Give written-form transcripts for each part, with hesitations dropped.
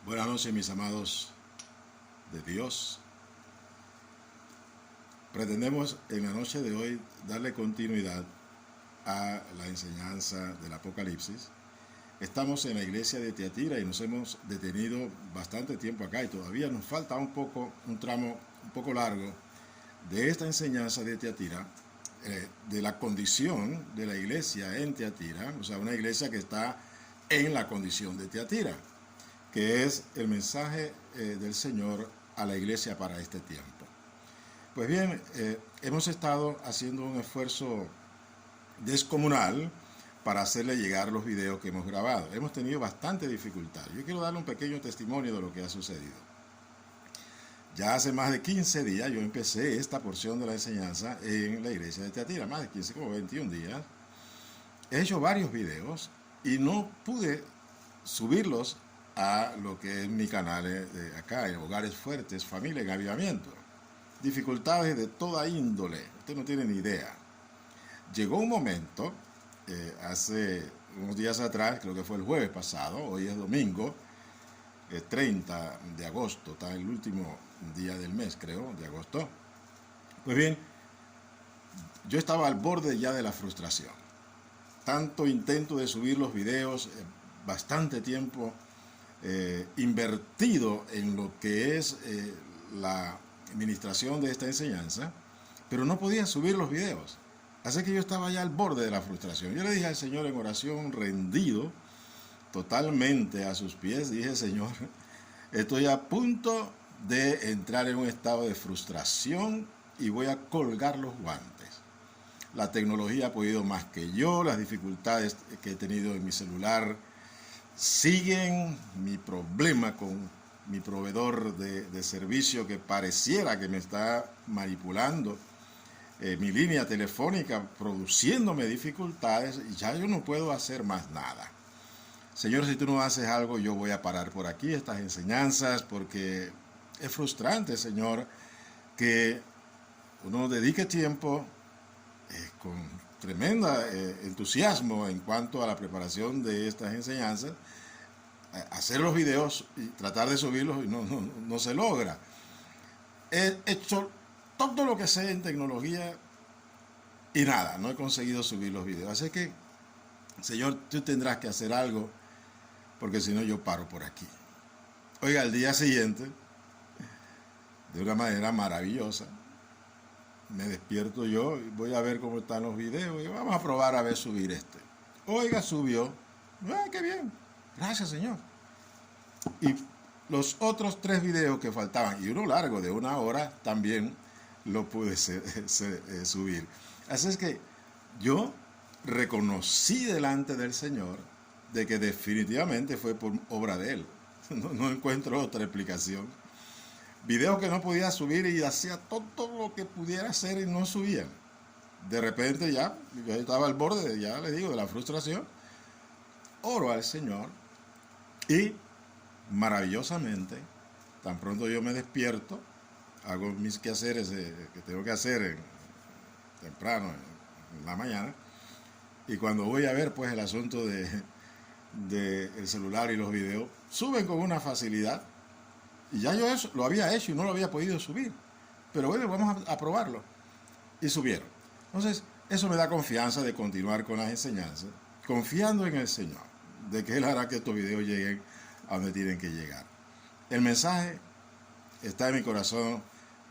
Buenas noches, mis amados de Dios. Pretendemos en la noche de hoy darle continuidad a la enseñanza del Apocalipsis. Estamos en la iglesia de Tiatira y nos hemos detenido bastante tiempo acá y todavía nos falta un tramo un poco largo de esta enseñanza de Tiatira, de la condición de la iglesia en Tiatira, o sea, una iglesia que está en la condición de Tiatira, que es el mensaje del Señor a la iglesia para este tiempo. Pues bien, hemos estado haciendo un esfuerzo descomunal para hacerle llegar los videos que hemos grabado. Hemos tenido bastante dificultad. Yo quiero darle un pequeño testimonio de lo que ha sucedido. Ya hace más de 15 días yo empecé esta porción de la enseñanza en la iglesia de Tiatira, más de 15, como 21 días. He hecho varios videos y no pude subirlos a lo que es mi canal de acá, en Hogares Fuertes, Familia en Avivamiento. Dificultades de toda índole, usted no tiene ni idea. Llegó un momento, hace unos días atrás, creo que fue el jueves pasado, hoy es domingo, 30 de agosto, está el último día del mes, creo, de agosto. Pues bien, yo estaba al borde ya de la frustración. Tanto intento de subir los videos, bastante tiempo invertido en lo que es la administración de esta enseñanza, pero no podía subir los videos. Así que yo estaba ya al borde de la frustración. Yo le dije al Señor en oración, rendido totalmente a sus pies, dije: Señor, estoy a punto de entrar en un estado de frustración y voy a colgar los guantes. La tecnología ha podido más que yo, las dificultades que he tenido en mi celular siguen, mi problema con mi proveedor de servicio que pareciera que me está manipulando, mi línea telefónica produciéndome dificultades, y ya yo no puedo hacer más nada. Señor, si tú no haces algo, yo voy a parar por aquí estas enseñanzas, porque es frustrante, Señor, que uno dedique tiempo con tremenda entusiasmo en cuanto a la preparación de estas enseñanzas, hacer los videos y tratar de subirlos y no se logra. He hecho todo lo que sé en tecnología y nada, no he conseguido subir los videos. Así que, Señor, tú tendrás que hacer algo, porque si no yo paro por aquí. Oiga, al día siguiente, de una manera maravillosa, me despierto yo y voy a ver cómo están los videos y vamos a probar a ver subir este. Oiga, subió. ¡Ay, qué bien! Gracias, Señor. Y los otros 3 videos que faltaban, y uno largo de 1 hora, también lo pude subir. Así es que yo reconocí delante del Señor de que definitivamente fue por obra de Él. No encuentro otra explicación. Videos que no podía subir y hacía todo lo que pudiera hacer y no subían. De repente ya, yo estaba al borde, ya les digo, de la frustración. Oro al Señor y maravillosamente, tan pronto yo me despierto, hago mis quehaceres que tengo que hacer temprano, en la mañana, y cuando voy a ver pues el asunto de el celular y los videos, suben con una facilidad. Y ya yo eso lo había hecho y no lo había podido subir. Pero bueno, vamos a probarlo. Y subieron. Entonces, eso me da confianza de continuar con las enseñanzas, confiando en el Señor, de que Él hará que estos videos lleguen a donde tienen que llegar. El mensaje está en mi corazón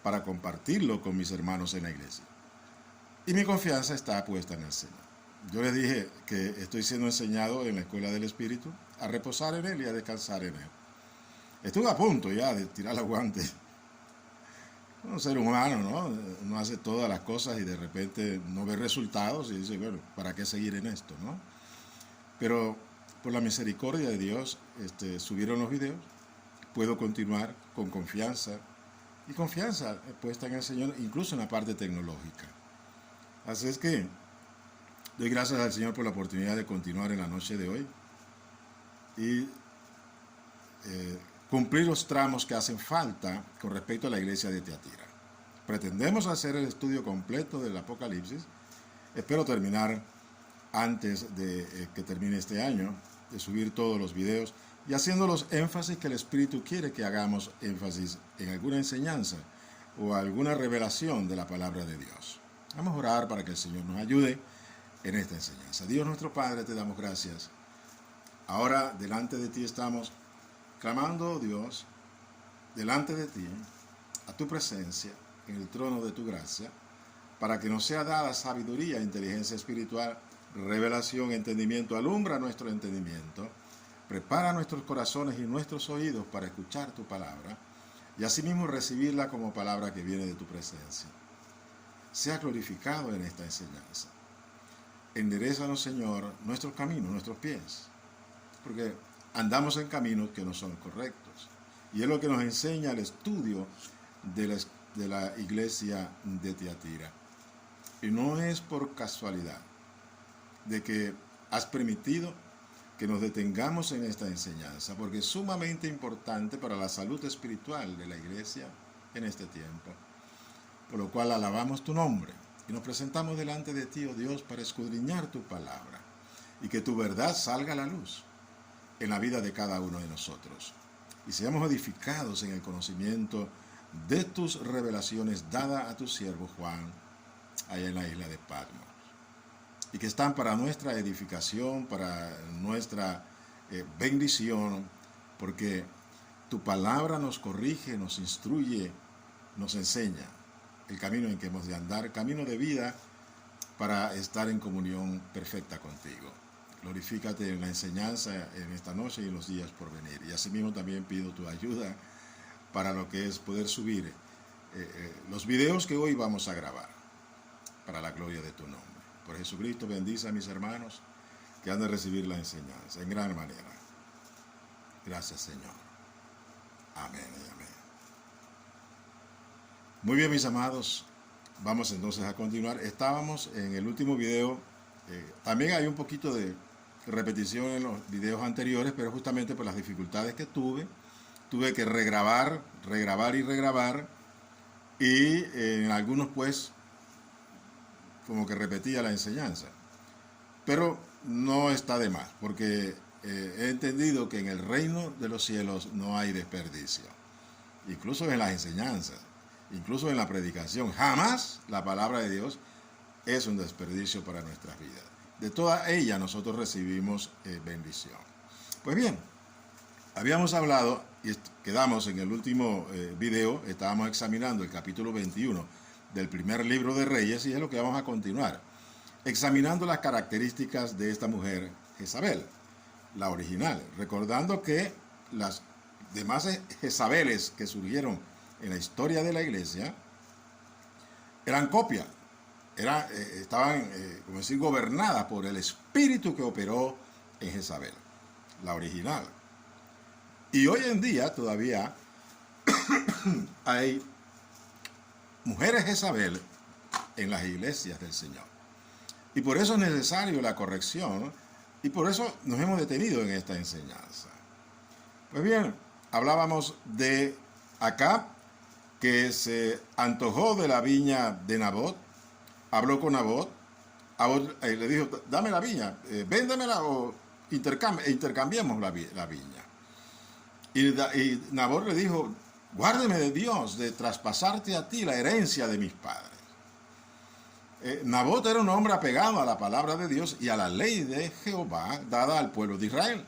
para compartirlo con mis hermanos en la iglesia. Y mi confianza está puesta en el Señor. Yo les dije que estoy siendo enseñado en la escuela del Espíritu a reposar en Él y a descansar en Él. Estuve a punto ya de tirar los guantes. Un ser humano, ¿no? Uno hace todas las cosas y de repente no ve resultados y dice, bueno, ¿para qué seguir en esto, no? Pero por la misericordia de Dios, subieron los videos. Puedo continuar con confianza y confianza puesta en el Señor, incluso en la parte tecnológica. Así es que doy gracias al Señor por la oportunidad de continuar en la noche de hoy y cumplir los tramos que hacen falta con respecto a la iglesia de Tiatira. Pretendemos hacer el estudio completo del Apocalipsis. Espero terminar antes de que termine este año, de subir todos los videos, y haciendo los énfasis que el Espíritu quiere que hagamos énfasis en alguna enseñanza o alguna revelación de la palabra de Dios. Vamos a orar para que el Señor nos ayude en esta enseñanza. Dios nuestro Padre, te damos gracias. Ahora delante de ti estamos clamando, Dios, delante de ti, a tu presencia, en el trono de tu gracia, para que nos sea dada sabiduría, inteligencia espiritual, revelación, entendimiento. Alumbra nuestro entendimiento, prepara nuestros corazones y nuestros oídos para escuchar tu palabra y asimismo recibirla como palabra que viene de tu presencia. Sea glorificado en esta enseñanza. Enderézanos, Señor, nuestros caminos, nuestros pies, porque andamos en caminos que no son correctos. Y es lo que nos enseña el estudio de la iglesia de Tiatira. Y no es por casualidad de que has permitido que nos detengamos en esta enseñanza, porque es sumamente importante para la salud espiritual de la iglesia en este tiempo. Por lo cual alabamos tu nombre y nos presentamos delante de ti, oh Dios, para escudriñar tu palabra y que tu verdad salga a la luz en la vida de cada uno de nosotros. Y seamos edificados en el conocimiento de tus revelaciones dadas a tu siervo Juan, allá en la isla de Patmos, y que están para nuestra edificación, para nuestra bendición, porque tu palabra nos corrige, nos instruye, nos enseña el camino en que hemos de andar, camino de vida para estar en comunión perfecta contigo. Glorifícate en la enseñanza en esta noche y en los días por venir. Y asimismo también pido tu ayuda para lo que es poder subir los videos que hoy vamos a grabar, para la gloria de tu nombre. Por Jesucristo, bendice a mis hermanos que han de recibir la enseñanza en gran manera. Gracias, Señor. Amén y amén. Muy bien, mis amados, vamos entonces a continuar. Estábamos en el último video. También hay un poquito de repetición en los videos anteriores, pero justamente por las dificultades que tuve que regrabar y regrabar, y en algunos pues como que repetía la enseñanza. Pero no está de más, porque he entendido que en el reino de los cielos no hay desperdicio. Incluso en las enseñanzas, incluso en la predicación, jamás la palabra de Dios es un desperdicio para nuestras vidas. De toda ella nosotros recibimos bendición. Pues bien, habíamos hablado y quedamos en el último video, estábamos examinando el capítulo 21 del primer libro de Reyes, y es lo que vamos a continuar, examinando las características de esta mujer Jezabel, la original, recordando que las demás Jezabeles que surgieron en la historia de la iglesia eran copia, estaban, como decir, gobernadas por el espíritu que operó en Jezabel, la original. Y hoy en día todavía hay mujeres Jezabel en las iglesias del Señor. Y por eso es necesario la corrección, y por eso nos hemos detenido en esta enseñanza. Pues bien, hablábamos de Acab, que se antojó de la viña de Nabot, habló con Nabot, le dijo, dame la viña, véndemela o intercambiemos la viña. Y Nabot le dijo, guárdeme de Dios de traspasarte a ti la herencia de mis padres. Nabot era un hombre apegado a la palabra de Dios y a la ley de Jehová dada al pueblo de Israel,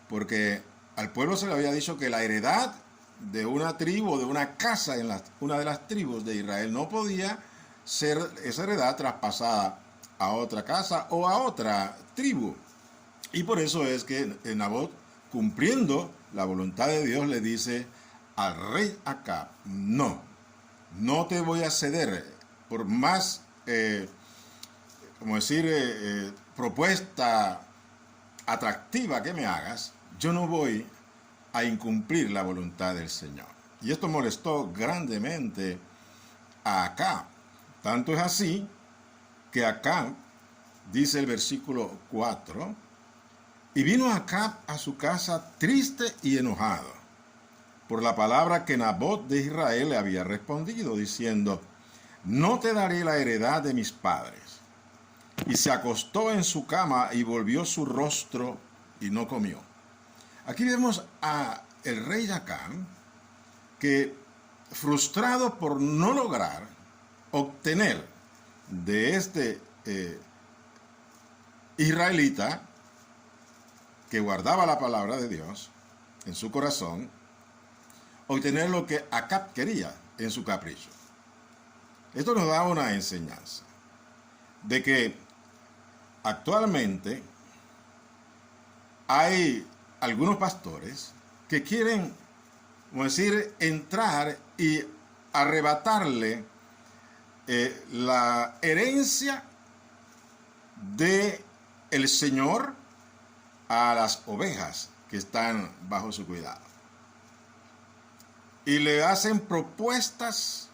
porque al pueblo se le había dicho que la heredad de una tribu, de una casa en una de las tribus de Israel, no podía ser esa heredad traspasada a otra casa o a otra tribu. Y por eso es que Nabot, cumpliendo la voluntad de Dios, le dice al rey Acab, no te voy a ceder por más, propuesta atractiva que me hagas, yo no voy a incumplir la voluntad del Señor. Y esto molestó grandemente a Acab. Tanto es así que Acab, dice el versículo 4, y vino Acab a su casa triste y enojado por la palabra que Nabot de Israel le había respondido, diciendo, no te daré la heredad de mis padres. Y se acostó en su cama y volvió su rostro y no comió. Aquí vemos a el rey Acab que, frustrado por no lograr obtener de este israelita que guardaba la palabra de Dios en su corazón, obtener lo que Acab quería en su capricho. Esto nos da una enseñanza de que actualmente hay algunos pastores que quieren, como decir, entrar y arrebatarle la herencia de el Señor a las ovejas que están bajo su cuidado. Y le hacen propuestas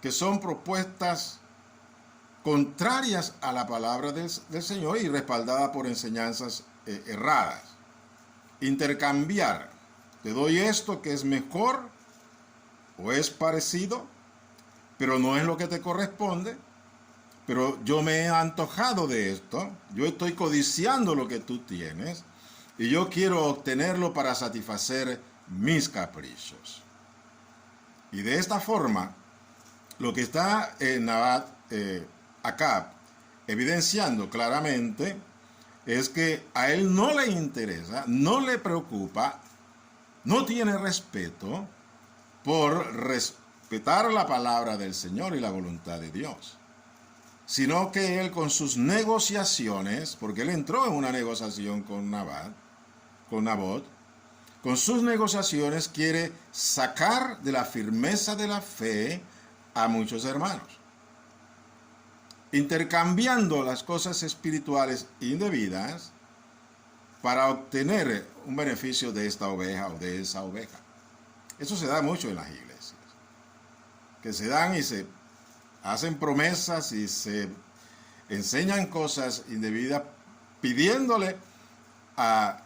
que son propuestas contrarias a la palabra del Señor y respaldadas por enseñanzas erradas. Intercambiar, te doy esto que es mejor o es parecido, pero no es lo que te corresponde, pero yo me he antojado de esto, yo estoy codiciando lo que tú tienes y yo quiero obtenerlo para satisfacer mis caprichos. Y de esta forma, lo que está Acab evidenciando claramente es que a él no le interesa, no le preocupa, no tiene respeto por respetar la palabra del Señor y la voluntad de Dios, sino que él con sus negociaciones, porque él entró en una negociación con Nabot, con sus negociaciones quiere sacar de la firmeza de la fe a muchos hermanos, intercambiando las cosas espirituales indebidas para obtener un beneficio de esta oveja o de esa oveja. Eso se da mucho en las iglesias, que se dan y se hacen promesas y se enseñan cosas indebidas pidiéndole a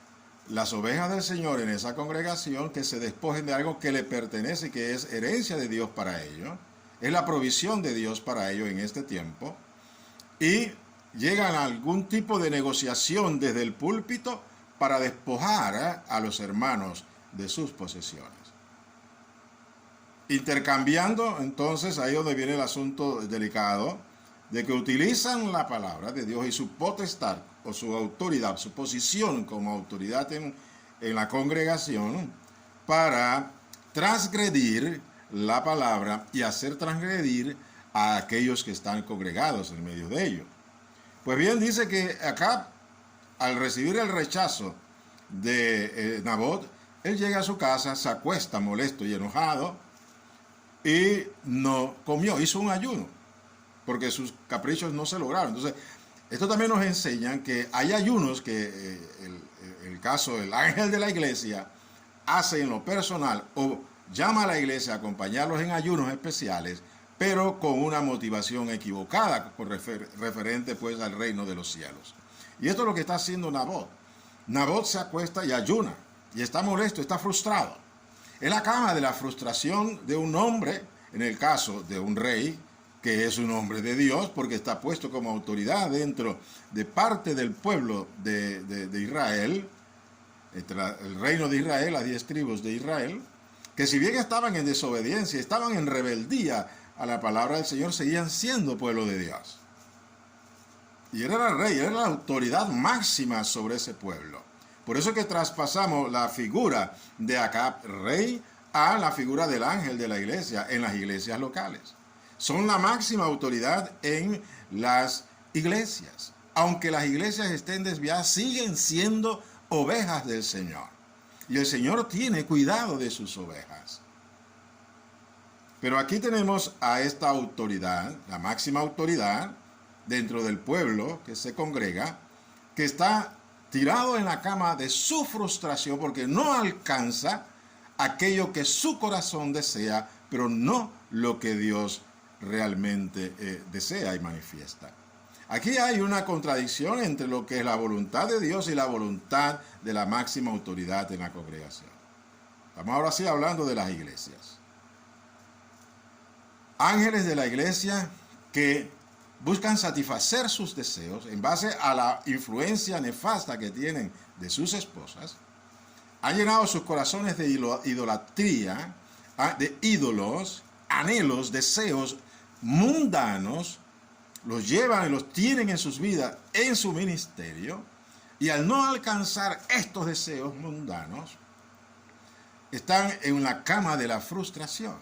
las ovejas del Señor en esa congregación que se despojen de algo que le pertenece y que es herencia de Dios para ellos, es la provisión de Dios para ellos en este tiempo, y llegan a algún tipo de negociación desde el púlpito para despojar a los hermanos de sus posesiones. Intercambiando, entonces, ahí donde viene el asunto delicado, de que utilizan la palabra de Dios y su potestad o su autoridad, su posición como autoridad en la congregación para transgredir la palabra y hacer transgredir a aquellos que están congregados en medio de ellos. Pues bien, dice que Acab, al recibir el rechazo de Nabot, él llega a su casa, se acuesta molesto y enojado y no comió, hizo un ayuno, porque sus caprichos no se lograron. Entonces, esto también nos enseña que hay ayunos que el caso del ángel de la iglesia hace en lo personal o llama a la iglesia a acompañarlos en ayunos especiales, pero con una motivación equivocada referente pues al reino de los cielos. Y esto es lo que está haciendo Nabot. Nabot se acuesta y ayuna, y está molesto, está frustrado. Es la cama de la frustración de un hombre, en el caso de un rey, que es un hombre de Dios, porque está puesto como autoridad dentro de parte del pueblo de Israel, el reino de Israel, las 10 tribus de Israel, que si bien estaban en desobediencia, estaban en rebeldía a la palabra del Señor, seguían siendo pueblo de Dios. Y él era el rey, él era la autoridad máxima sobre ese pueblo. Por eso que traspasamos la figura de Acab, rey, a la figura del ángel de la iglesia en las iglesias locales. Son la máxima autoridad en las iglesias. Aunque las iglesias estén desviadas, siguen siendo ovejas del Señor. Y el Señor tiene cuidado de sus ovejas. Pero aquí tenemos a esta autoridad, la máxima autoridad, dentro del pueblo que se congrega, que está tirado en la cama de su frustración porque no alcanza aquello que su corazón desea, pero no lo que Dios realmente desea y manifiesta. Aquí hay una contradicción entre lo que es la voluntad de Dios y la voluntad de la máxima autoridad en la congregación. Estamos ahora sí hablando de las iglesias. Ángeles de la iglesia que buscan satisfacer sus deseos en base a la influencia nefasta que tienen de sus esposas, Ha llenado sus corazones de idolatría, de ídolos, anhelos, deseos mundanos, los llevan y los tienen en sus vidas, en su ministerio, y al no alcanzar estos deseos mundanos, están en la cama de la frustración,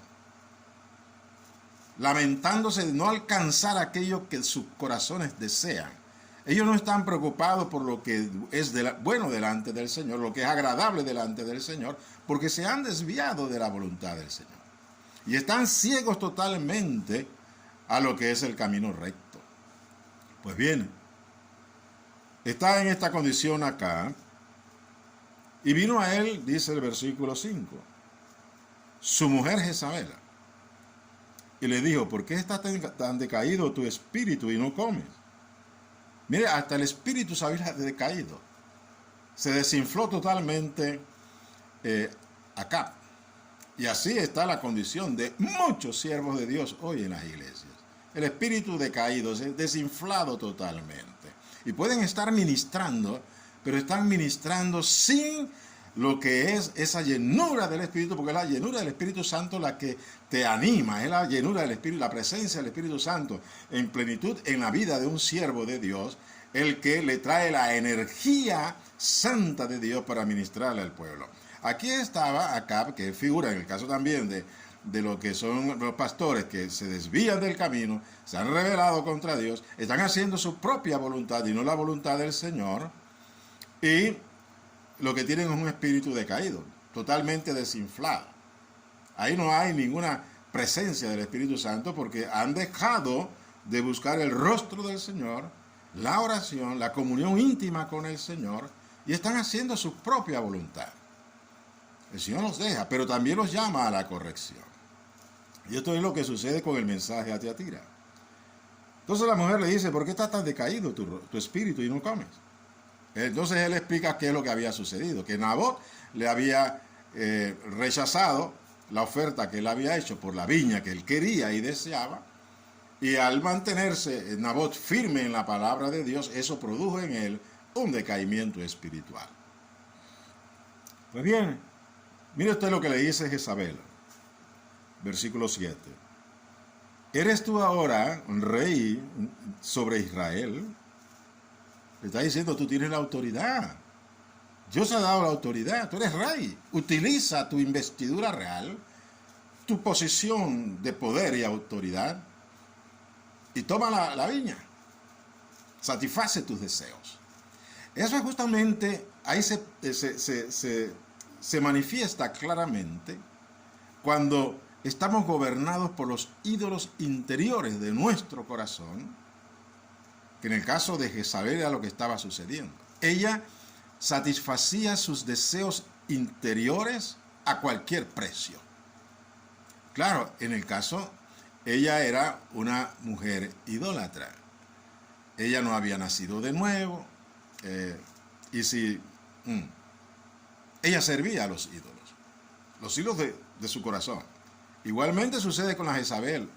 lamentándose de no alcanzar aquello que sus corazones desean. Ellos no están preocupados por lo que es bueno delante del Señor, lo que es agradable delante del Señor, porque se han desviado de la voluntad del Señor. Y están ciegos totalmente a lo que es el camino recto. Pues bien, está en esta condición acá, y vino a él, dice el versículo 5, su mujer Jezabel, y le dijo, ¿por qué está tan decaído tu espíritu y no comes? Mire, hasta el espíritu se había decaído. Se desinfló totalmente Acab. Y así está la condición de muchos siervos de Dios hoy en las iglesias. El espíritu decaído, desinflado totalmente. Y pueden estar ministrando, pero están ministrando sin lo que es esa llenura del Espíritu, porque es la llenura del Espíritu Santo la que te anima, es la llenura del Espíritu, la presencia del Espíritu Santo en plenitud en la vida de un siervo de Dios, el que le trae la energía santa de Dios para ministrarle al pueblo. Aquí estaba Acab, que figura en el caso también de lo que son los pastores que se desvían del camino, se han rebelado contra Dios, están haciendo su propia voluntad y no la voluntad del Señor, y lo que tienen es un espíritu decaído, totalmente desinflado. Ahí no hay ninguna presencia del Espíritu Santo porque han dejado de buscar el rostro del Señor, la oración, la comunión íntima con el Señor, y están haciendo su propia voluntad. El Señor los deja, pero también los llama a la corrección. Y esto es lo que sucede con el mensaje a Tiatira. Entonces la mujer le dice, ¿por qué está tan decaído tu espíritu y no comes? Entonces él explica qué es lo que había sucedido, que Nabot le había rechazado la oferta que él había hecho por la viña que él quería y deseaba, y al mantenerse Nabot firme en la palabra de Dios, eso produjo en él un decaimiento espiritual. Pues bien, mire usted lo que le dice Jezabel, versículo 7. ¿Eres tú ahora rey sobre Israel? Le está diciendo, tú tienes la autoridad. Dios te ha dado la autoridad, tú eres rey. Utiliza tu investidura real, tu posición de poder y autoridad, y toma la viña. Satisface tus deseos. Eso es justamente, ahí se manifiesta claramente cuando estamos gobernados por los ídolos interiores de nuestro corazón, que en el caso de Jezabel era lo que estaba sucediendo. Ella satisfacía sus deseos interiores a cualquier precio. Claro, en el caso, ella era una mujer idólatra. Ella no había nacido de nuevo, ella servía a los ídolos de su corazón. Igualmente sucede con la Jezabel,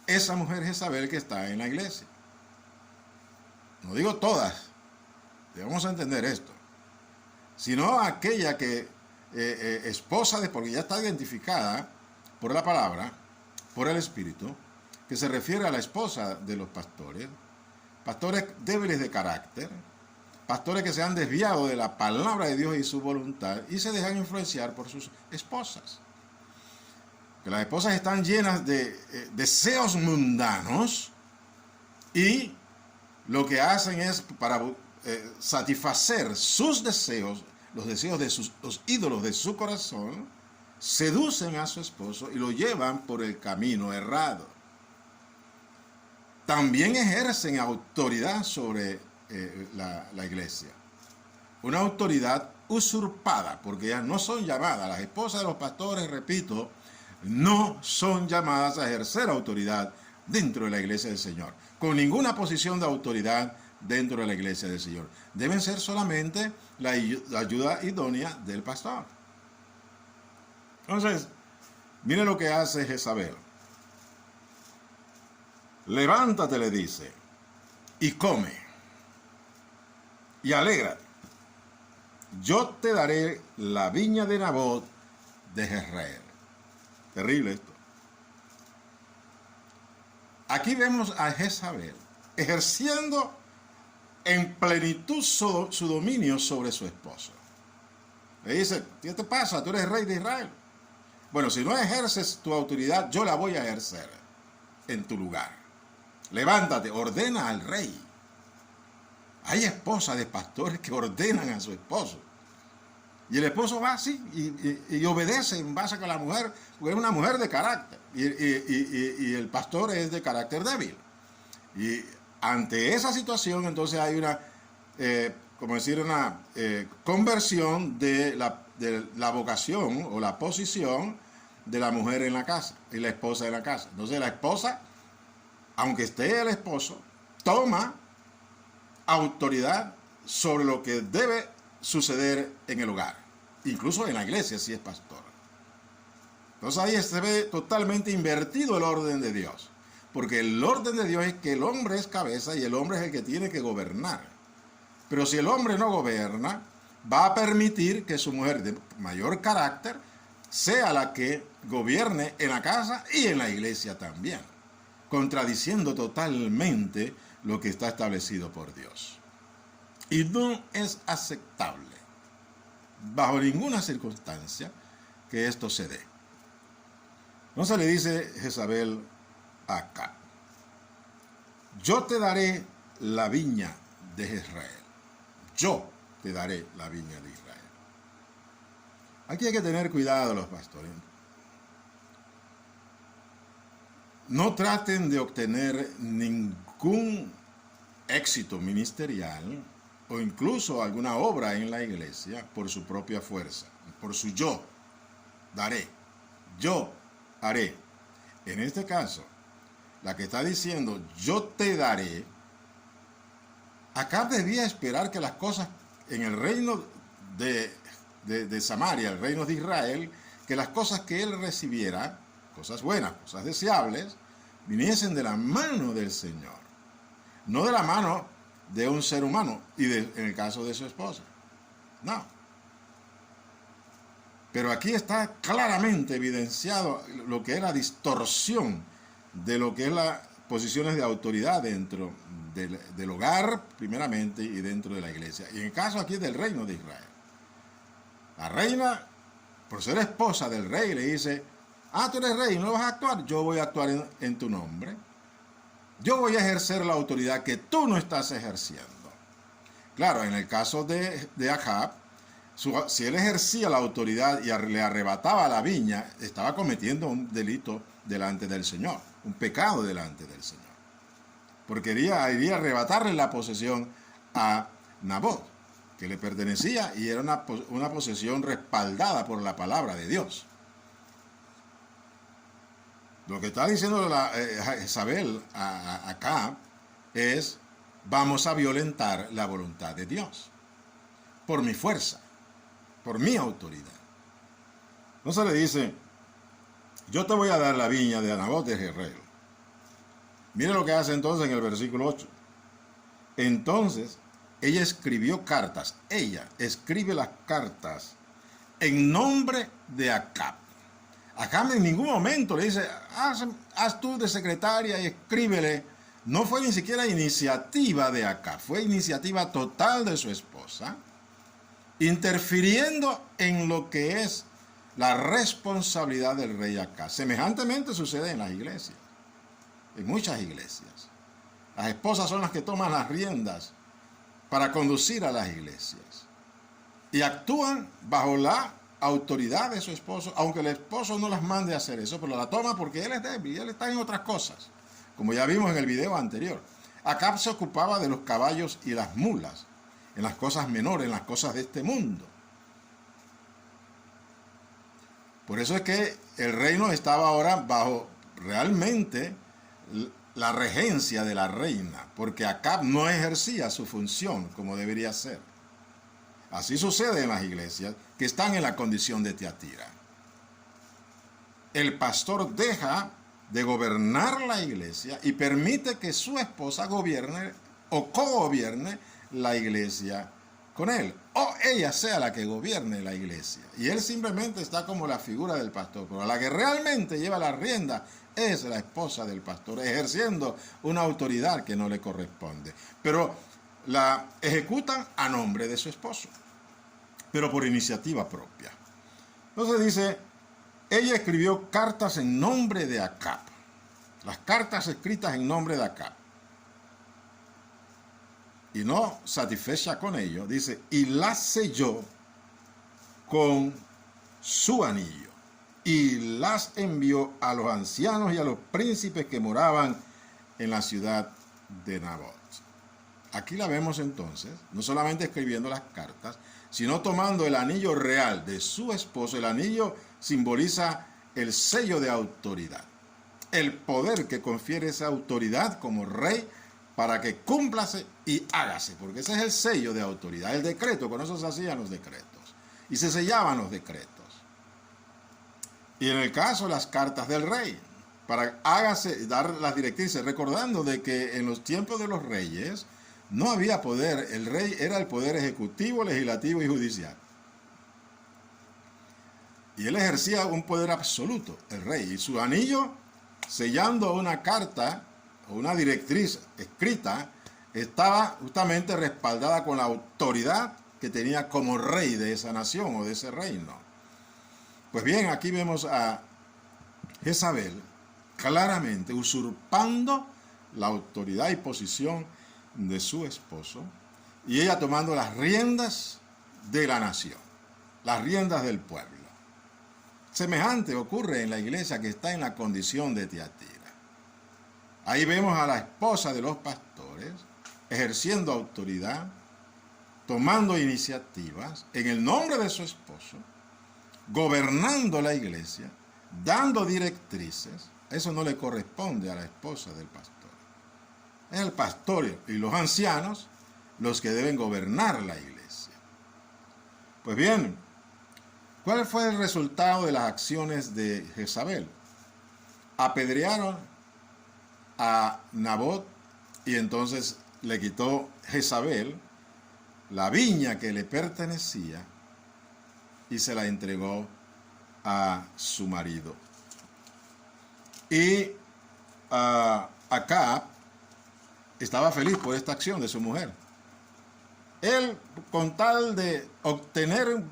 esa mujer Jezabel que está en la iglesia. No digo todas, debemos entender esto, sino aquella que esposa porque ya está identificada por la palabra, por el Espíritu, que se refiere a la esposa de los pastores, pastores débiles de carácter, pastores que se han desviado de la palabra de Dios y su voluntad y se dejan influenciar por sus esposas. Que las esposas están llenas de deseos mundanos y lo que hacen es para satisfacer sus deseos, los deseos de los ídolos de su corazón, seducen a su esposo y lo llevan por el camino errado. También ejercen autoridad sobre la iglesia. Una autoridad usurpada, porque ellas no son llamadas, las esposas de los pastores, repito, no son llamadas a ejercer autoridad dentro de la iglesia del Señor, con ninguna posición de autoridad dentro de la iglesia del Señor. Deben ser solamente la ayuda idónea del pastor. Entonces, mire lo que hace Jezabel. Levántate, le dice, y come, y alégrate, yo te daré la viña de Nabot de Jezreel. Terrible esto. Aquí vemos a Jezabel ejerciendo en plenitud su dominio sobre su esposo. Le dice, ¿qué te pasa? Tú eres rey de Israel. Bueno, si no ejerces tu autoridad, yo la voy a ejercer en tu lugar. Levántate, ordena al rey. Hay esposas de pastores que ordenan a su esposo. Y el esposo va así y obedece en base a que la mujer, porque es una mujer de carácter. Y el pastor es de carácter débil. Y ante esa situación, entonces hay una, como decir, una conversión de la vocación o la posición de la mujer en la casa y la esposa en la casa. Entonces la esposa, aunque esté el esposo, toma autoridad sobre lo que debe suceder en el hogar, incluso en la iglesia si es pastor. Entonces ahí se ve totalmente invertido el orden de Dios, porque el orden de Dios es que el hombre es cabeza y el hombre es el que tiene que gobernar. Pero si el hombre no gobierna, va a permitir que su mujer de mayor carácter sea la que gobierne en la casa y en la iglesia también, contradiciendo totalmente lo que está establecido por Dios. Y no es aceptable, bajo ninguna circunstancia, que esto se dé. Entonces le dice Jezabel a Acab, yo te daré la viña de Jezreel. Yo te daré la viña de Israel. Aquí hay que tener cuidado los pastores. No traten de obtener ningún éxito ministerial o incluso alguna obra en la iglesia por su propia fuerza, por su yo daré, yo haré. En este caso, la que está diciendo yo te daré, Acab debía esperar que las cosas en el reino de Samaria, el reino de Israel, que las cosas que él recibiera, cosas buenas, cosas deseables, viniesen de la mano del Señor, no de la mano de un ser humano, en el caso de su esposa. No. Pero aquí está claramente evidenciado lo que es la distorsión de lo que es las posiciones de autoridad dentro del hogar, primeramente, y dentro de la iglesia. Y en el caso aquí del reino de Israel. La reina, por ser esposa del rey, le dice, tú eres rey, ¿no vas a actuar? Yo voy a actuar en tu nombre. Yo voy a ejercer la autoridad que tú no estás ejerciendo. Claro, en el caso de Acab, si él ejercía la autoridad y le arrebataba la viña, estaba cometiendo un delito delante del Señor, un pecado delante del Señor. Porque iría a arrebatarle la posesión a Nabot, que le pertenecía y era una posesión respaldada por la palabra de Dios. Lo que está diciendo Jezabel acá es, vamos a violentar la voluntad de Dios por mi fuerza, por mi autoridad. Entonces le dice, yo te voy a dar la viña de Nabot de Jezreel. Mire lo que hace entonces en el versículo 8. Entonces ella escribió cartas, ella escribe las cartas en nombre de Acab. Acab en ningún momento le dice, haz tú de secretaria y escríbele. No fue ni siquiera iniciativa de Acab, fue iniciativa total de su esposa, interfiriendo en lo que es la responsabilidad del rey Acab. Semejantemente sucede en las iglesias, en muchas iglesias. Las esposas son las que toman las riendas para conducir a las iglesias y actúan bajo la autoridad de su esposo, aunque el esposo no las mande a hacer eso, pero la toma porque él es débil y él está en otras cosas, como ya vimos en el video anterior. Acab se ocupaba de los caballos y las mulas, en las cosas menores, en las cosas de este mundo. Por eso es que el reino estaba ahora bajo realmente la regencia de la reina, porque Acab no ejercía su función como debería ser. Así sucede en las iglesias que están en la condición de Tiatira. El pastor deja de gobernar la iglesia y permite que su esposa gobierne o cogobierne la iglesia con él, o ella sea la que gobierne la iglesia. Y él simplemente está como la figura del pastor, pero la que realmente lleva la rienda es la esposa del pastor, ejerciendo una autoridad que no le corresponde. Pero la ejecutan a nombre de su esposo, pero por iniciativa propia. Entonces dice, ella escribió cartas en nombre de Acab. Las cartas escritas en nombre de Acab. Y no satisfecha con ello, dice, y las selló con su anillo, y las envió a los ancianos y a los príncipes que moraban en la ciudad de Nabot. Aquí la vemos entonces, no solamente escribiendo las cartas, sino tomando el anillo real de su esposo. El anillo simboliza el sello de autoridad, el poder que confiere esa autoridad como rey para que cúmplase y hágase, porque ese es el sello de autoridad, el decreto. Con eso se hacían los decretos y se sellaban los decretos. Y en el caso las cartas del rey, para hágase, dar las directrices, recordando de que en los tiempos de los reyes no había poder, el rey era el poder ejecutivo, legislativo y judicial. Y él ejercía un poder absoluto, el rey, y su anillo, sellando una carta o una directriz escrita, estaba justamente respaldada con la autoridad que tenía como rey de esa nación o de ese reino. Pues bien, aquí vemos a Jezabel claramente usurpando la autoridad y posición de su esposo, y ella tomando las riendas de la nación, las riendas del pueblo. Semejante ocurre en la iglesia que está en la condición de Tiatira. Ahí vemos a la esposa de los pastores ejerciendo autoridad, tomando iniciativas en el nombre de su esposo, gobernando la iglesia, dando directrices. Eso no le corresponde a la esposa del pastor. Es el pastor y los ancianos los que deben gobernar la iglesia. Pues bien, ¿cuál fue el resultado de las acciones de Jezabel? Apedrearon a Nabot, y entonces le quitó Jezabel la viña que le pertenecía y se la entregó a su marido. Y Acab estaba feliz por esta acción de su mujer. Él, con tal de obtener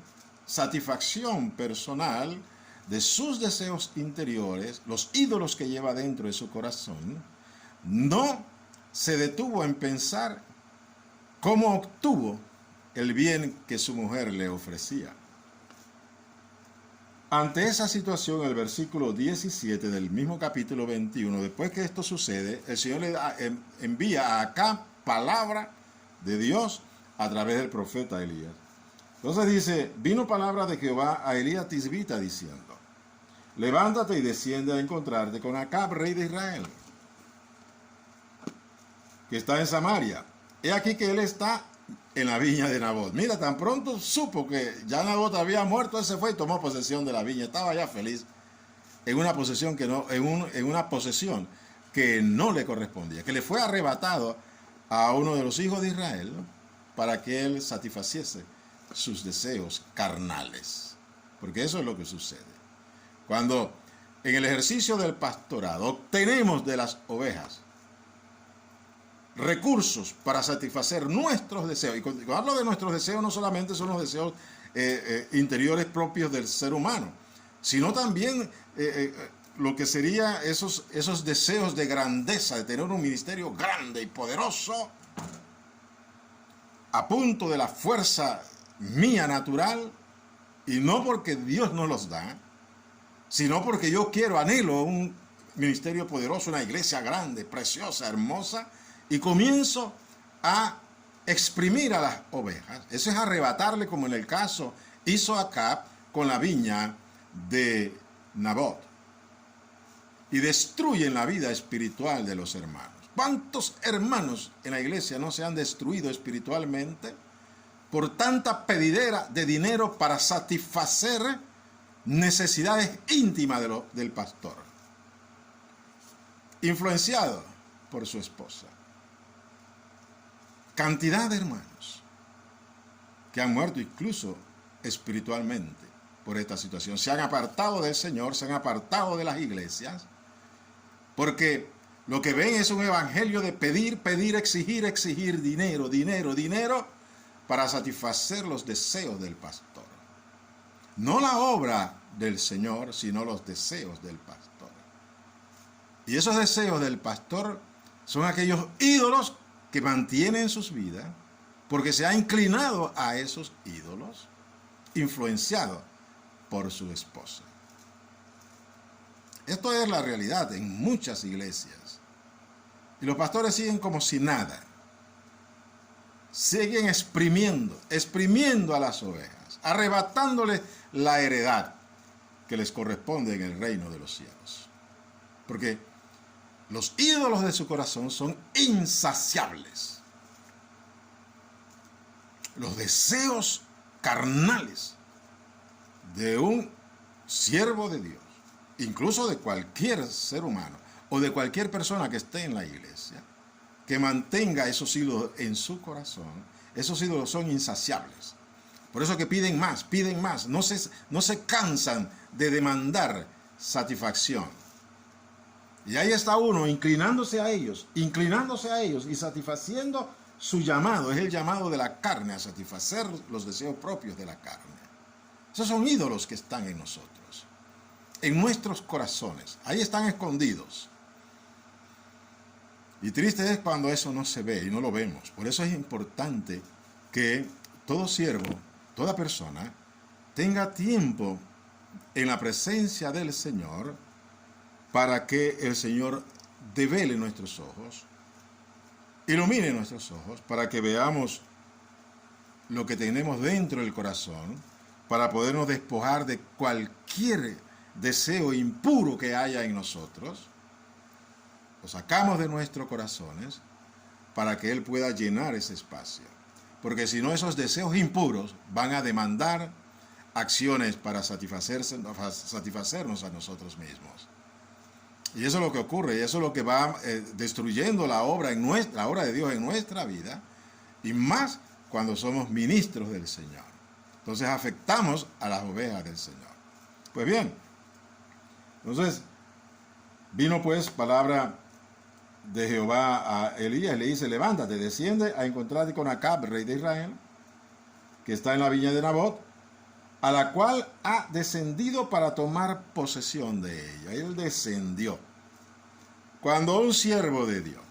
satisfacción personal de sus deseos interiores, los ídolos que lleva dentro de su corazón, no se detuvo en pensar cómo obtuvo el bien que su mujer le ofrecía. Ante esa situación, el versículo 17 del mismo capítulo 21, después que esto sucede, el Señor le envía a Acab palabra de Dios a través del profeta Elías. Entonces dice, vino palabra de Jehová a Elías Tisbita diciendo, levántate y desciende a encontrarte con Acab, rey de Israel, que está en Samaria. He aquí que él está en la viña de Nabot. Mira, tan pronto supo que ya Nabot había muerto, él se fue y tomó posesión de la viña. Estaba ya feliz en una posesión que no, en una posesión que no le correspondía, que le fue arrebatado a uno de los hijos de Israel para que él satisfaciese sus deseos carnales. Porque eso es lo que sucede. Cuando en el ejercicio del pastorado obtenemos de las ovejas recursos para satisfacer nuestros deseos, y cuando hablo de nuestros deseos no solamente son los deseos interiores propios del ser humano, sino también lo que sería esos deseos de grandeza, de tener un ministerio grande y poderoso, a punto de la fuerza mía natural, y no porque Dios nos los da, sino porque yo quiero, anhelo un ministerio poderoso, una iglesia grande, preciosa, hermosa, y comienzo a exprimir a las ovejas. Eso es arrebatarle, como en el caso hizo Acab con la viña de Nabot. Y destruyen la vida espiritual de los hermanos. ¿Cuántos hermanos en la iglesia no se han destruido espiritualmente por tanta pedidera de dinero para satisfacer necesidades íntimas del pastor, influenciado por su esposa? Cantidad de hermanos que han muerto incluso espiritualmente por esta situación. Se han apartado del Señor, se han apartado de las iglesias, porque lo que ven es un evangelio de pedir, pedir, exigir, exigir dinero, dinero, dinero, para satisfacer los deseos del pastor. No la obra del Señor, sino los deseos del pastor. Y esos deseos del pastor son aquellos ídolos que mantienen sus vidas, porque se ha inclinado a esos ídolos, influenciado por su esposa. Esto es la realidad en muchas iglesias. Y los pastores siguen como si nada. Siguen exprimiendo a las ovejas, arrebatándoles la heredad que les corresponde en el reino de los cielos. Porque los ídolos de su corazón son insaciables. Los deseos carnales de un siervo de Dios, incluso de cualquier ser humano o de cualquier persona que esté en la iglesia, que mantenga esos ídolos en su corazón, esos ídolos son insaciables. Por eso que piden más, no se cansan de demandar satisfacción. Y ahí está uno inclinándose a ellos y satisfaciendo su llamado. Es el llamado de la carne, a satisfacer los deseos propios de la carne. Esos son ídolos que están en nosotros, en nuestros corazones. Ahí están escondidos. Y triste es cuando eso no se ve y no lo vemos. Por eso es importante que todo siervo, toda persona, tenga tiempo en la presencia del Señor, para que el Señor devele nuestros ojos, ilumine nuestros ojos, para que veamos lo que tenemos dentro del corazón, para podernos despojar de cualquier deseo impuro que haya en nosotros. Lo sacamos de nuestros corazones para que Él pueda llenar ese espacio. Porque si no, esos deseos impuros van a demandar acciones para satisfacernos a nosotros mismos. Y eso es lo que ocurre, y eso es lo que va destruyendo la obra de Dios en nuestra vida, y más cuando somos ministros del Señor. Entonces afectamos a las ovejas del Señor. Pues bien, entonces vino pues palabra de Jehová a Elías, le dice: levántate, desciende a encontrarte con Acab, rey de Israel, que está en la viña de Nabot, a la cual ha descendido para tomar posesión de ella. Él descendió. Cuando un siervo de Dios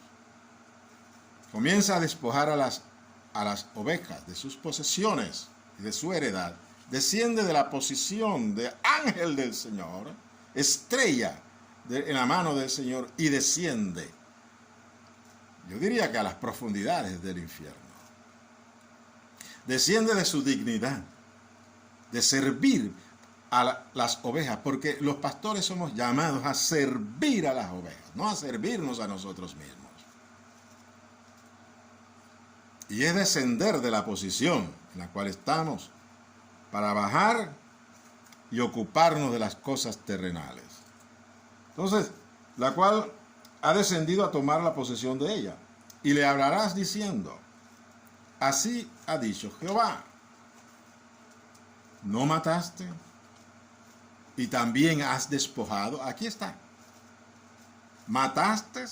comienza a despojar a las ovejas de sus posesiones y de su heredad, desciende de la posición de ángel del Señor, estrella en la mano del Señor, y desciende, yo diría que a las profundidades del infierno. Desciende de su dignidad, de servir a las ovejas, porque los pastores somos llamados a servir a las ovejas, no a servirnos a nosotros mismos. Y es descender de la posición en la cual estamos para bajar y ocuparnos de las cosas terrenales. Entonces, la cual ha descendido a tomar la posesión de ella. Y le hablarás diciendo: así ha dicho Jehová, ¿no mataste? Y también has despojado. Aquí está. Mataste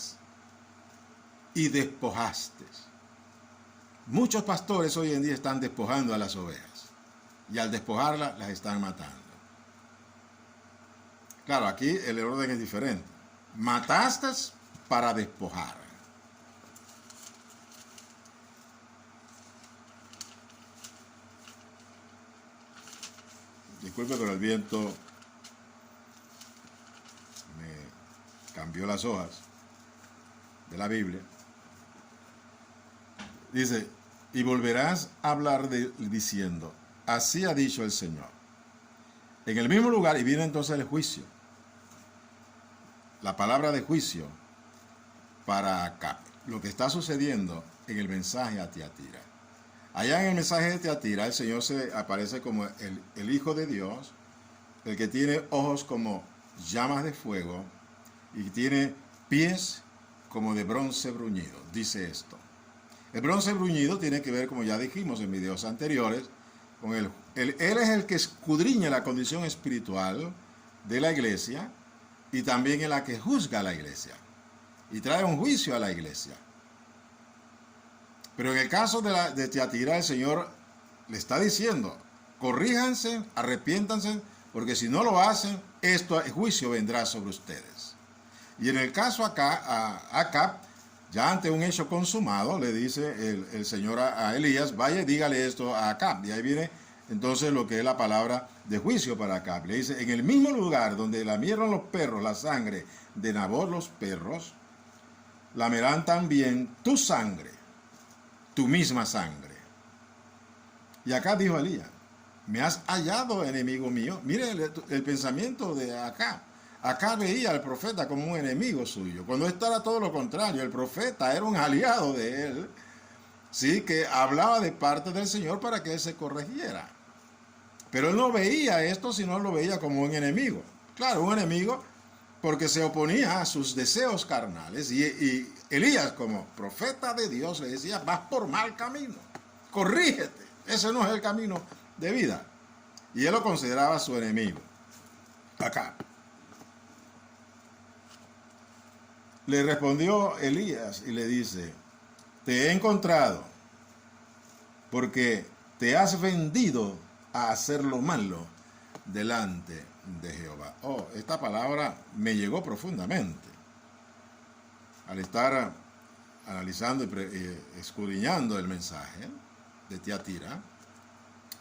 y despojaste. Muchos pastores hoy en día están despojando a las ovejas, y al despojarlas las están matando. Claro, aquí el orden es diferente. Mataste para despojar. Disculpe, pero el viento me cambió las hojas de la Biblia. Dice: y volverás a hablar diciendo: así ha dicho el Señor. En el mismo lugar, y viene entonces el juicio. La palabra de juicio para acá. Lo que está sucediendo en el mensaje a Tiatira. Allá en el mensaje de Tiatira, el Señor se aparece como el Hijo de Dios, el que tiene ojos como llamas de fuego y tiene pies como de bronce bruñido. Dice esto. El bronce bruñido tiene que ver, como ya dijimos en videos anteriores, Él es el que escudriña la condición espiritual de la iglesia y también es la que juzga a la iglesia y trae un juicio a la iglesia. Pero en el caso de Tiatira, el Señor le está diciendo, corríjanse, arrepiéntanse, porque si no lo hacen, el juicio vendrá sobre ustedes. Y en el caso acá, a Acab, ya ante un hecho consumado, le dice el Señor a Elías, vaya y dígale esto a Acab. Y ahí viene entonces lo que es la palabra de juicio para Acab. Le dice, en el mismo lugar donde lamieron los perros la sangre de Nabot los perros, lamerán también tu sangre, tu misma sangre. Y Acab dijo a Elías, me has hallado, enemigo mío. Mire el pensamiento de Acab. Acab veía al profeta como un enemigo suyo, cuando esto era todo lo contrario. El profeta era un aliado de él, sí, que hablaba de parte del Señor para que él se corrigiera. Pero él no veía esto, sino lo veía como un enemigo. Claro, un enemigo porque se oponía a sus deseos carnales. Y Elías, como profeta de Dios, le decía, vas por mal camino, corrígete, ese no es el camino de vida. Y él lo consideraba su enemigo. Acá le respondió Elías y le dice, te he encontrado porque te has vendido a hacer lo malo delante de Jehová. Oh, esta palabra me llegó profundamente al estar analizando y escudriñando el mensaje de Tiatira,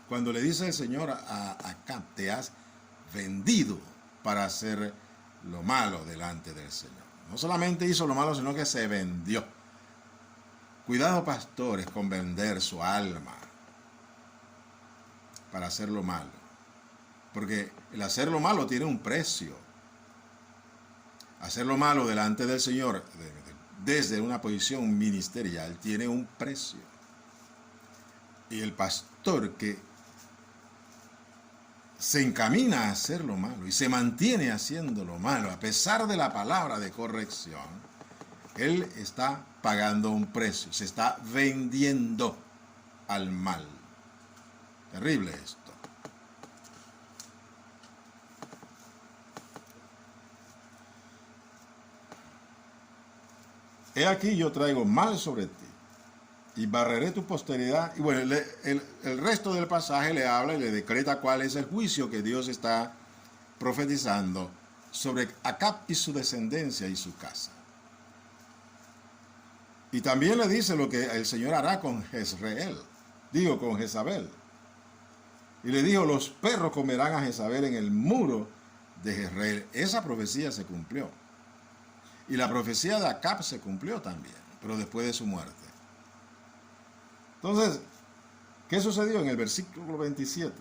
cuando le dice el Señor a Acab, te has vendido para hacer lo malo delante del Señor. No solamente hizo lo malo, sino que se vendió. Cuidado, pastores, con vender su alma para hacer lo malo. Porque el hacer lo malo tiene un precio. Hacer lo malo delante del Señor, desde una posición ministerial, tiene un precio. Y el pastor que se encamina a hacer lo malo y se mantiene haciendo lo malo a pesar de la palabra de corrección, él está pagando un precio, se está vendiendo al mal. Terrible esto. He aquí yo traigo mal sobre ti y barreré tu posteridad. Y bueno, el resto del pasaje le habla y le decreta cuál es el juicio que Dios está profetizando sobre Acab y su descendencia y su casa. Y también le dice lo que el Señor hará con Jezreel, con Jezabel. Y le dijo, los perros comerán a Jezabel en el muro de Jezreel. Esa profecía se cumplió. Y la profecía de Acab se cumplió también, pero después de su muerte. Entonces, ¿qué sucedió en el versículo 27?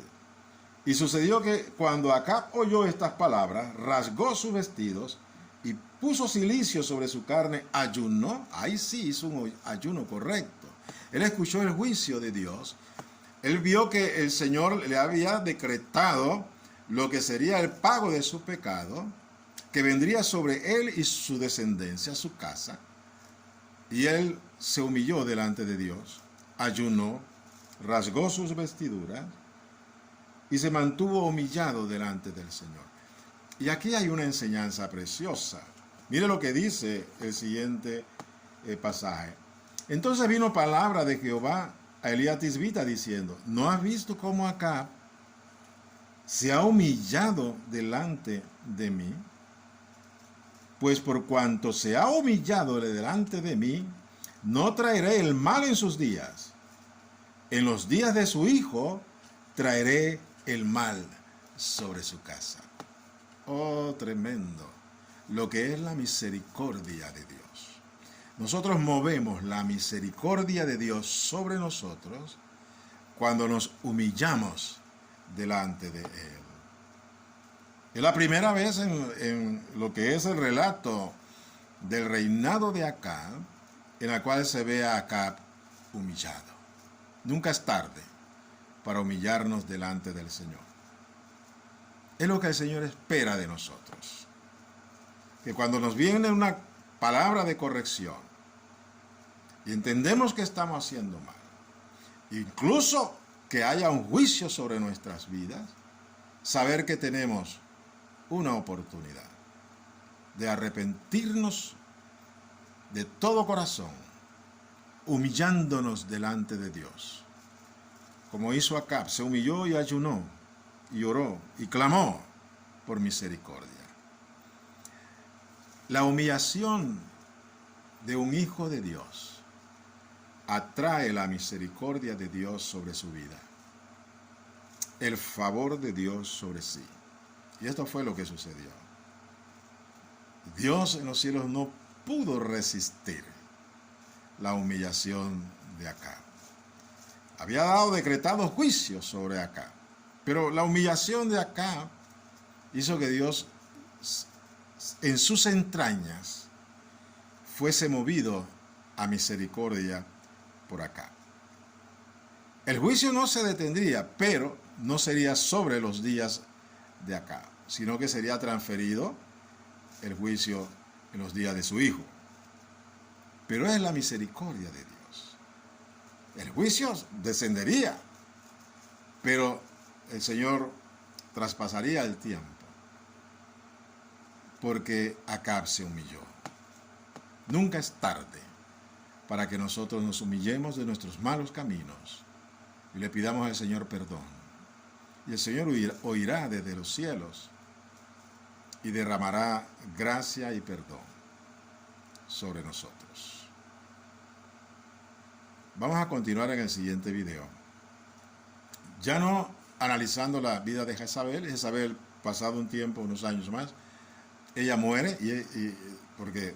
Y sucedió que cuando Acab oyó estas palabras, rasgó sus vestidos y puso cilicio sobre su carne, ayunó. Ahí sí hizo un ayuno correcto. Él escuchó el juicio de Dios. Él vio que el Señor le había decretado lo que sería el pago de su pecado, que vendría sobre él y su descendencia, su casa. Y él se humilló delante de Dios, ayunó, rasgó sus vestiduras y se mantuvo humillado delante del Señor. Y aquí hay una enseñanza preciosa. Mire lo que dice el siguiente pasaje. Entonces vino palabra de Jehová a Elías Tisbita diciendo, ¿no has visto cómo Acab se ha humillado delante de mí? Pues por cuanto se ha humillado delante de mí, no traeré el mal en sus días. En los días de su hijo traeré el mal sobre su casa. Oh, tremendo, lo que es la misericordia de Dios. Nosotros movemos la misericordia de Dios sobre nosotros cuando nos humillamos delante de Él. Es la primera vez en lo que es el relato del reinado de Acab, en la cual se ve a Acab humillado. Nunca es tarde para humillarnos delante del Señor. Es lo que el Señor espera de nosotros. Que cuando nos viene una palabra de corrección y entendemos que estamos haciendo mal, incluso que haya un juicio sobre nuestras vidas, saber que tenemos una oportunidad de arrepentirnos de todo corazón, humillándonos delante de Dios. Como hizo Acab, se humilló y ayunó, y oró, y clamó por misericordia. La humillación de un hijo de Dios atrae la misericordia de Dios sobre su vida, el favor de Dios sobre sí. Y esto fue lo que sucedió. Dios en los cielos no pudo resistir la humillación de Acab. Había dado decretado juicio sobre Acab, pero la humillación de Acab hizo que Dios en sus entrañas fuese movido a misericordia por Acab. El juicio no se detendría, pero no sería sobre los días de Acab, sino que sería transferido el juicio en los días de su hijo. Pero es la misericordia de Dios. El juicio descendería, pero el Señor traspasaría el tiempo, porque Acab se humilló. Nunca es tarde para que nosotros nos humillemos de nuestros malos caminos y le pidamos al Señor perdón. Y el Señor oirá desde los cielos y derramará gracia y perdón sobre nosotros. Vamos a continuar en el siguiente video. Ya no analizando la vida de Jezabel. Jezabel, pasado un tiempo, unos años más, ella muere porque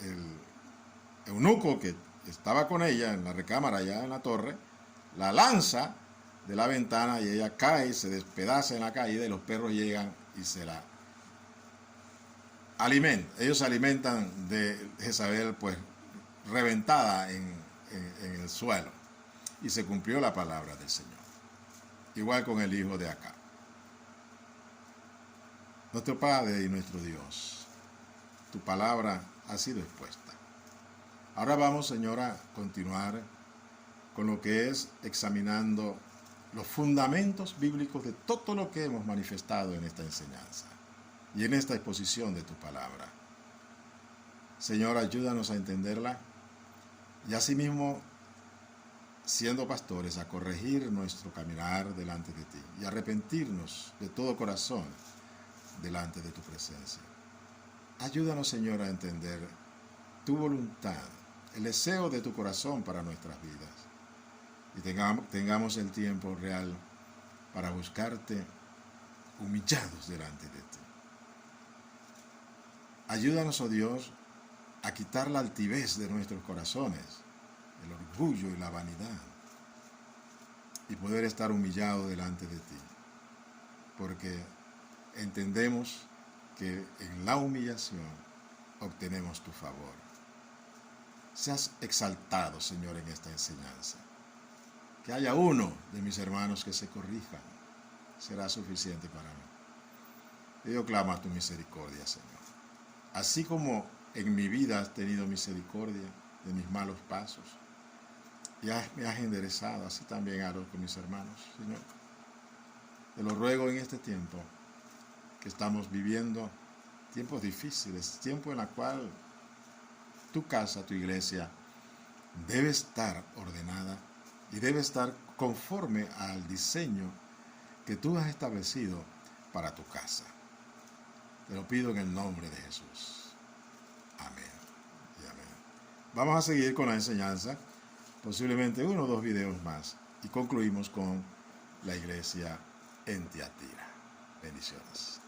el eunuco que estaba con ella en la recámara allá en la torre, la lanza de la ventana y ella cae, se despedaza en la caída y los perros llegan y se la alimentan. Ellos se alimentan de Jezabel pues reventada en el suelo, y se cumplió la palabra del Señor. Igual con el hijo de Acab. Nuestro Padre y nuestro Dios, tu palabra ha sido expuesta. Ahora vamos, Señor, a continuar con lo que es examinando los fundamentos bíblicos de todo lo que hemos manifestado en esta enseñanza y en esta exposición de tu palabra. Señor, ayúdanos a entenderla y asimismo, siendo pastores, a corregir nuestro caminar delante de ti y arrepentirnos de todo corazón delante de tu presencia. Ayúdanos, Señor, a entender tu voluntad, el deseo de tu corazón para nuestras vidas, y tengamos el tiempo real para buscarte humillados delante de ti. Ayúdanos, oh Dios, a quitar la altivez de nuestros corazones, el orgullo y la vanidad, y poder estar humillados delante de ti, porque entendemos que en la humillación obtenemos tu favor. Seas exaltado, Señor, en esta enseñanza. Que haya uno de mis hermanos que se corrijan, será suficiente para mí. Yo clamo a tu misericordia, Señor. Así como en mi vida has tenido misericordia de mis malos pasos y me has enderezado, así también haré con mis hermanos, Señor. Te lo ruego en este tiempo que estamos viviendo, tiempos difíciles, tiempo en el cual tu casa, tu iglesia, debe estar ordenada y debe estar conforme al diseño que tú has establecido para tu casa. Te lo pido en el nombre de Jesús. Amén y amén. Vamos a seguir con la enseñanza, posiblemente 1 o 2 videos más, y concluimos con la iglesia en Tiatira. Bendiciones.